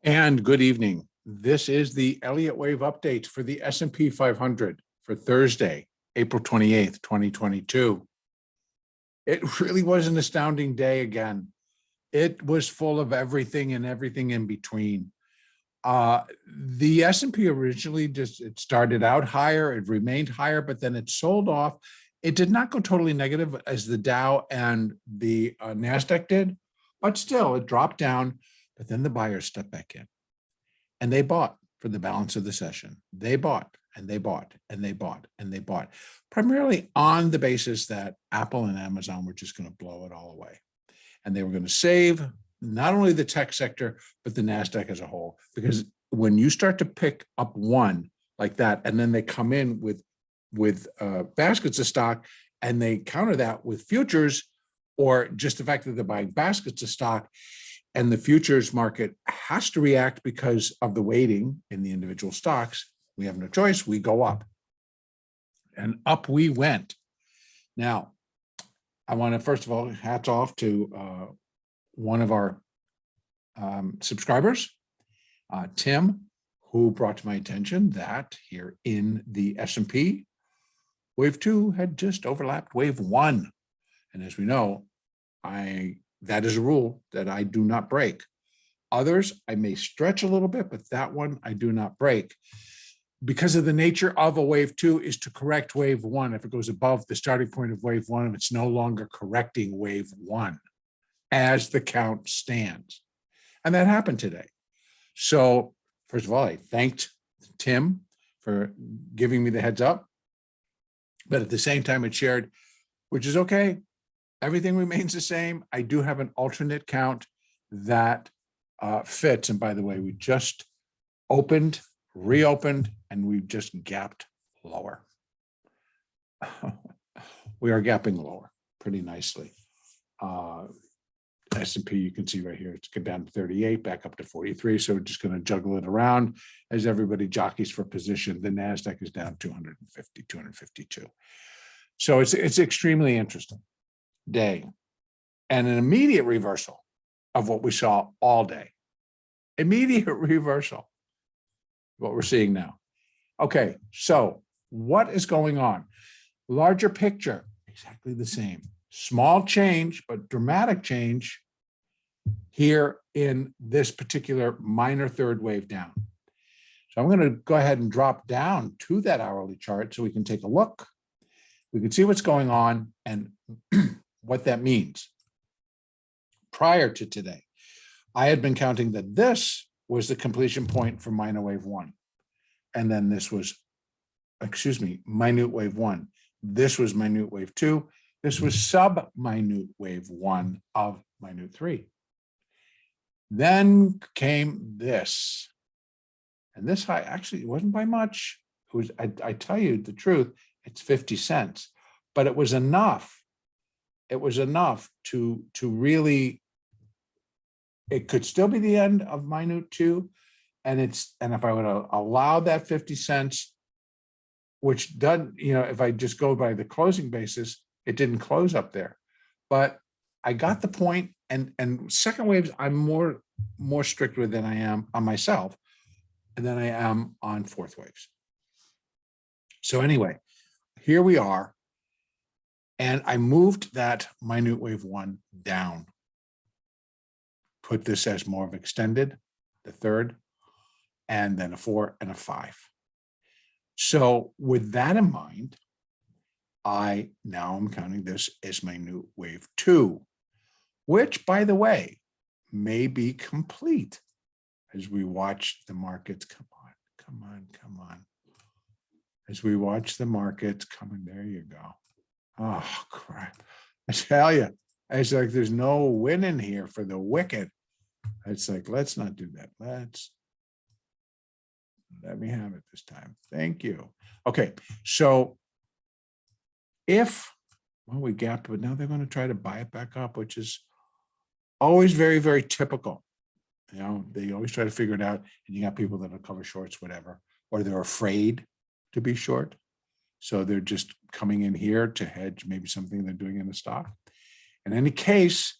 And good evening. This is the Elliott wave update for the S&P 500 for Thursday, April 28th, 2022. It really was an astounding day again. It was full of everything and everything in between. The S&P originally it started out higher, it remained higher, but then it sold off. It did not go totally negative as the Dow and the NASDAQ did, but still it dropped down. But then the buyers stepped back in and they bought for the balance of the session. They bought and they bought and they bought and they bought, primarily on the basis that Apple and Amazon were just going to blow it all away. And they were going to save not only the tech sector, but the NASDAQ as a whole. Because when you start to pick up one like that, and then they come in with baskets of stock and they counter that with futures, or just the fact that they're buying baskets of stock, and the futures market has to react because of the weighting in the individual stocks, we have no choice, we go up. And up we went. Now, I want to, first of all, hats off to one of our subscribers, Tim, who brought to my attention that here in the S&P, wave 2 had just overlapped wave 1. And as we know, that is a rule that I do not break. Others, I may stretch a little bit, but that one I do not break. Because of the nature of a wave 2 is to correct wave 1. If it goes above the starting point of wave 1, it's no longer correcting wave 1 as the count stands. And that happened today. So first of all, I thanked Tim for giving me the heads up. But at the same time, it shared, which is okay. Everything remains the same. I do have an alternate count that fits. And by the way, we just opened, reopened, and we've just gapped lower. We are gapping lower pretty nicely. S&P, you can see right here, it's come down to 38, back up to 43. So we're just going to juggle it around as everybody jockeys for position. The NASDAQ is down 250, 252. So it's extremely interesting day, and an immediate reversal of what we saw all day. Immediate reversal, what we're seeing now. Okay, so what is going on? Larger picture, exactly the same. Small change, but dramatic change here in this particular minor third wave down. So I'm going to go ahead and drop down to that hourly chart so we can take a look. We can see what's going on and what that means. Prior to today, I had been counting that this was the completion point for minor wave 1. And then this was, minute wave 1. This was minute wave 2. This was sub-minute wave 1 of minute 3. Then came this. And this high, actually, it wasn't by much. It was, I tell you the truth, it's 50 cents. But it was enough. It was enough to really, it could still be the end of minute 2. And if I would allow that 50 cents, which doesn't, if I just go by the closing basis, it didn't close up there. But I got the point, and second waves, I'm more strict with than I am on myself, and then I am on fourth waves. So anyway, here we are. And I moved that minute wave 1 down. Put this as more of extended, the third, and then a 4 and a 5. So with that in mind, I now am counting this as my new wave 2, which, by the way, may be complete as we watch the markets. Come on. As we watch the markets coming, there you go. Oh, crap. I tell you, it's like there's no winning here for the wicked. It's like, let's not do that. Let me have it this time. Thank you. Okay, so we gapped, but now they're going to try to buy it back up, which is always very, very typical. They always try to figure it out, and you got people that will cover shorts, whatever, or they're afraid to be short. So they're just coming in here to hedge maybe something they're doing in the stock. In any case,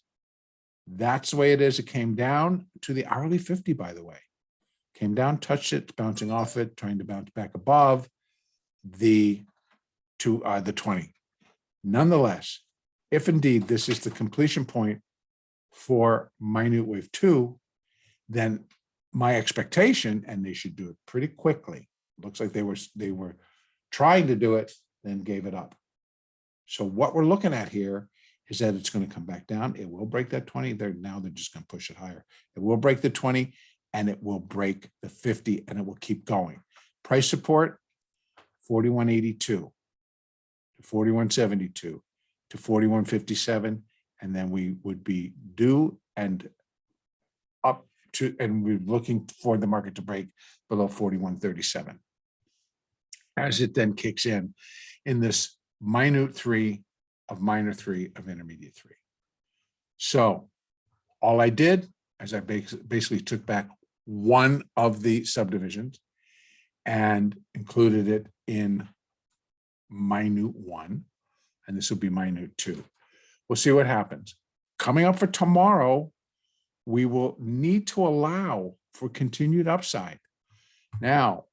that's the way it is. It came down to the hourly 50, by the way. came down, touched it, bouncing off it, trying to bounce back above the 20. Nonetheless, if indeed this is the completion point for minute wave 2, then my expectation, and they should do it pretty quickly. Looks like they were trying to do it, then gave it up. So what we're looking at here is that it's going to come back down. It will break that 20. Now they're just going to push it higher. It will break the 20 and it will break the 50 and it will keep going. Price support, 41.82 to 41.72 to 41.57. And then we would be due and up to, and we're looking for the market to break below 41.37. As it then kicks in this minute 3 of minor 3 of intermediate 3. So all I did is I basically took back one of the subdivisions and included it in minute 1, and this will be minute 2. We'll see what happens. Coming up for tomorrow, we will need to allow for continued upside. Now,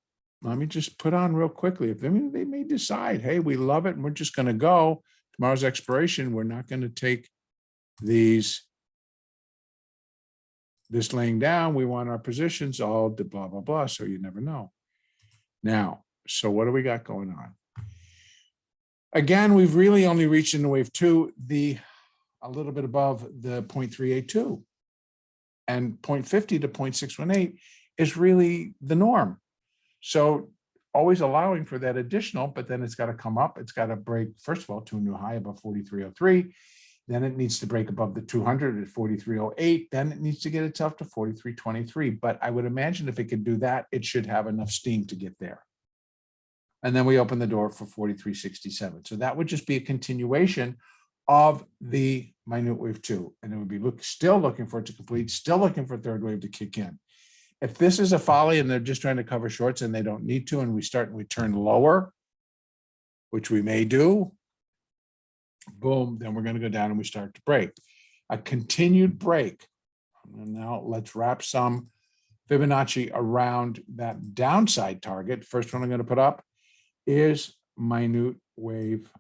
let me just put on real quickly. If they may decide, hey, we love it and we're just going to go. Tomorrow's expiration, we're not going to take this laying down. We want our positions all blah, blah, blah. So you never know. Now, so what do we got going on? Again, we've really only reached into wave 2, a little bit above the 0.382. And 0.50 to 0.618 is really the norm. So always allowing for that additional, but then it's got to come up. It's got to break, first of all, to a new high above 43.03. Then it needs to break above the 200 at 43.08. Then it needs to get itself to 43.23. But I would imagine if it could do that, it should have enough steam to get there. And then we open the door for 43.67. So that would just be a continuation of the minute wave 2. And it would be still looking for it to complete, still looking for third wave to kick in. If this is a folly and they're just trying to cover shorts and they don't need to, and we turn lower, which we may do, boom, then we're going to go down and we start to break. A continued break. And now let's wrap some Fibonacci around that downside target. First one I'm going to put up is minor wave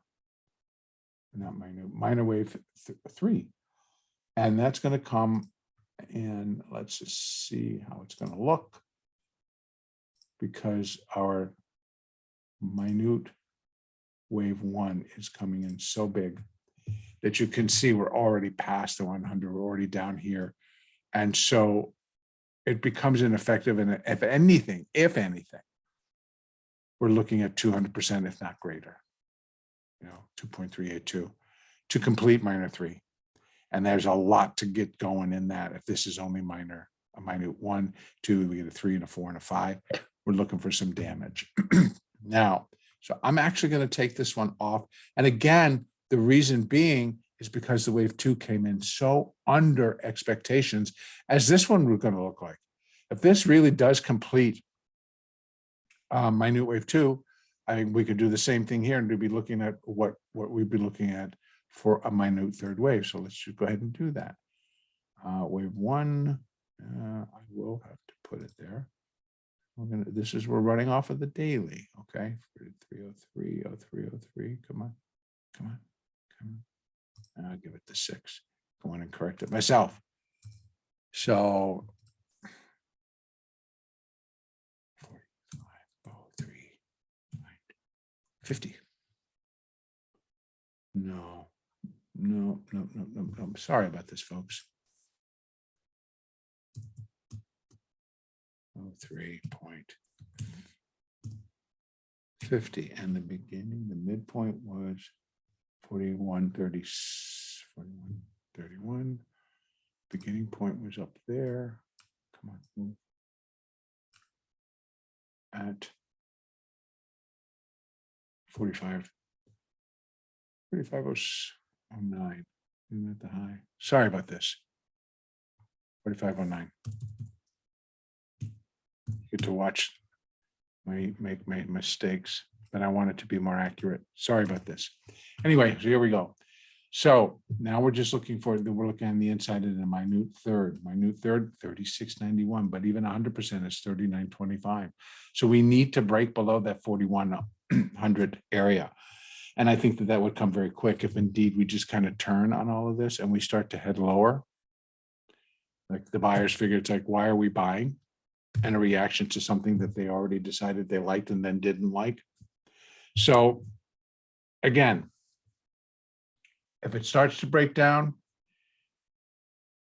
3. And that's going to come in, let's just see how it's going to look, because our minute wave 1 is coming in so big that you can see we're already past the 100, we're already down here. And so it becomes ineffective. And if anything, we're looking at 200%, if not greater, 2.382 to complete minor 3. And there's a lot to get going in that. If this is only a minute 1, 2, we get a 3 and a 4 and a 5. We're looking for some damage. Now, so I'm actually going to take this one off. And again, the reason being is because the wave 2 came in so under expectations, as this one we're going to look like. If this really does complete minute wave 2, I think we could do the same thing here and we'd be looking at what we'd be looking at for a minute third wave. So let's just go ahead and do that. Wave 1, I will have to put it there. We're running off of the daily. Okay, 303, 03, come on. I'll give it the 6. Go in and correct it myself. So 45, 03, 50. No. Sorry about this, folks. 3.50, and the midpoint was 41.31. Beginning point was up there. Come on, move. At 45.09. Isn't that the high? Sorry about this. 45.09. Get to watch me make mistakes, but I want it to be more accurate. Sorry about this. Anyway, so here we go. So now we're just looking for, we're looking on the inside of the minute third, 36.91, but even 100% is 39.25. So we need to break below that 4,100 area. And I think that that would come very quick if indeed we just kind of turn on all of this and we start to head lower. Like the buyers figure, it's like, why are we buying? And a reaction to something that they already decided they liked and then didn't like. So again, if it starts to break down,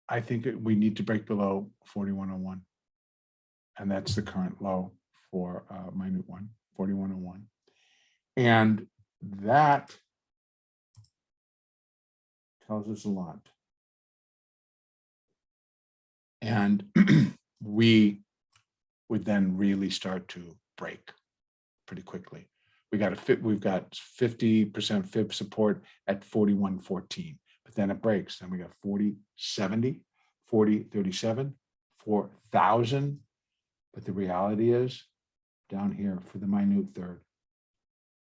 I think we need to break below 41.01. And that's the current low for minute one, 41.01. And that tells us a lot. And we would then really start to break pretty quickly. We've got 50% fib support at 41.14, but then it breaks. Then we got 40.70, 40.37, 4,000. But the reality is down here for the minute third,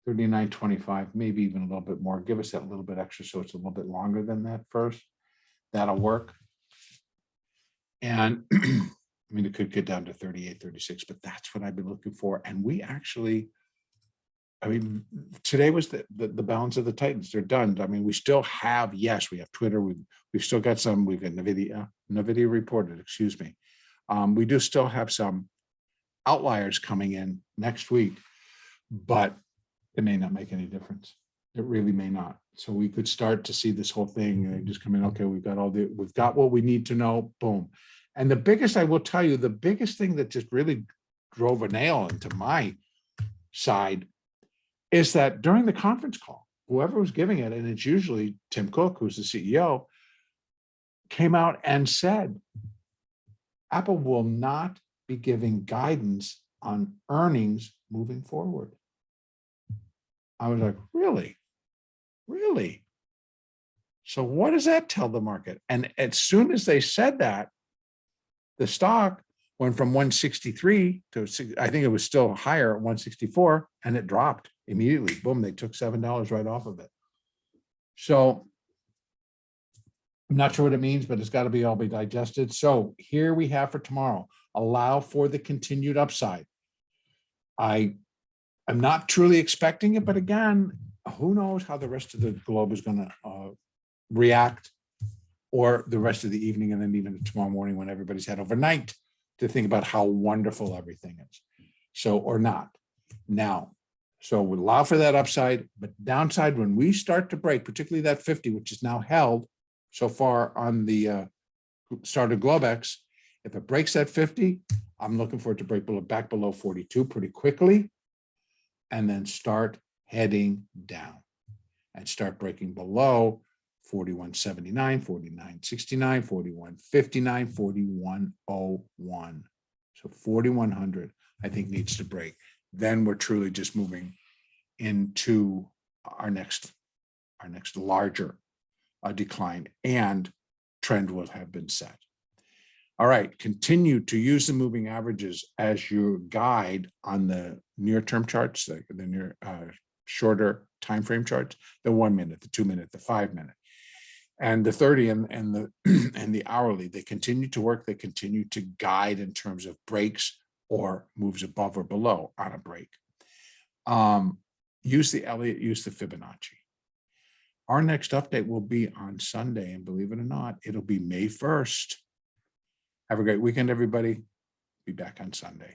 39.25, maybe even a little bit more. Give us that little bit extra so it's a little bit longer than that first. That'll work. And I mean, it could get down to 38, 36, but that's what I've been looking for. And we actually, I mean, today was the balance of the Titans. They're done. I mean, we still have, yes, we have Twitter. We've still got some, we've got NVIDIA reported, excuse me. We do still have some outliers coming in next week, but it may not make any difference. It really may not. So we could start to see this whole thing just come in. Okay, we've got what we need to know. Boom. And the biggest, I will tell you, the biggest thing that just really drove a nail into my side is that during the conference call, whoever was giving it, and it's usually Tim Cook, who's the CEO, came out and said, Apple will not be giving guidance on earnings moving forward. I was like, really? Really? So what does that tell the market? And as soon as they said that, the stock went from 163 to, I think it was still higher at 164, and it dropped immediately. Boom, they took $7 right off of it. So I'm not sure what it means, but it's got to all be digested. So here we have for tomorrow, allow for the continued upside. I'm not truly expecting it, but again, who knows how the rest of the globe is going to react, or the rest of the evening, and then even tomorrow morning when everybody's had overnight to think about how wonderful everything is. So, or not. Now, so we allow for that upside, but downside when we start to break, particularly that 50, which is now held so far on the start of Globex. If it breaks that 50, I'm looking for it to break back below 42 pretty quickly, and then start heading down and start breaking below 41.79, 49.69, 41.59, 41.01. So 4,100, I think, needs to break. Then we're truly just moving into our next larger decline, and trend will have been set. All right, continue to use the moving averages as your guide on the near-term charts, the near shorter time frame charts, the 1 minute, the 2 minute, the 5 minute. And the 30 and the hourly, they continue to work. They continue to guide in terms of breaks or moves above or below on a break. Use the Elliott, use the Fibonacci. Our next update will be on Sunday, and believe it or not, it'll be May 1st. Have a great weekend, everybody. Be back on Sunday.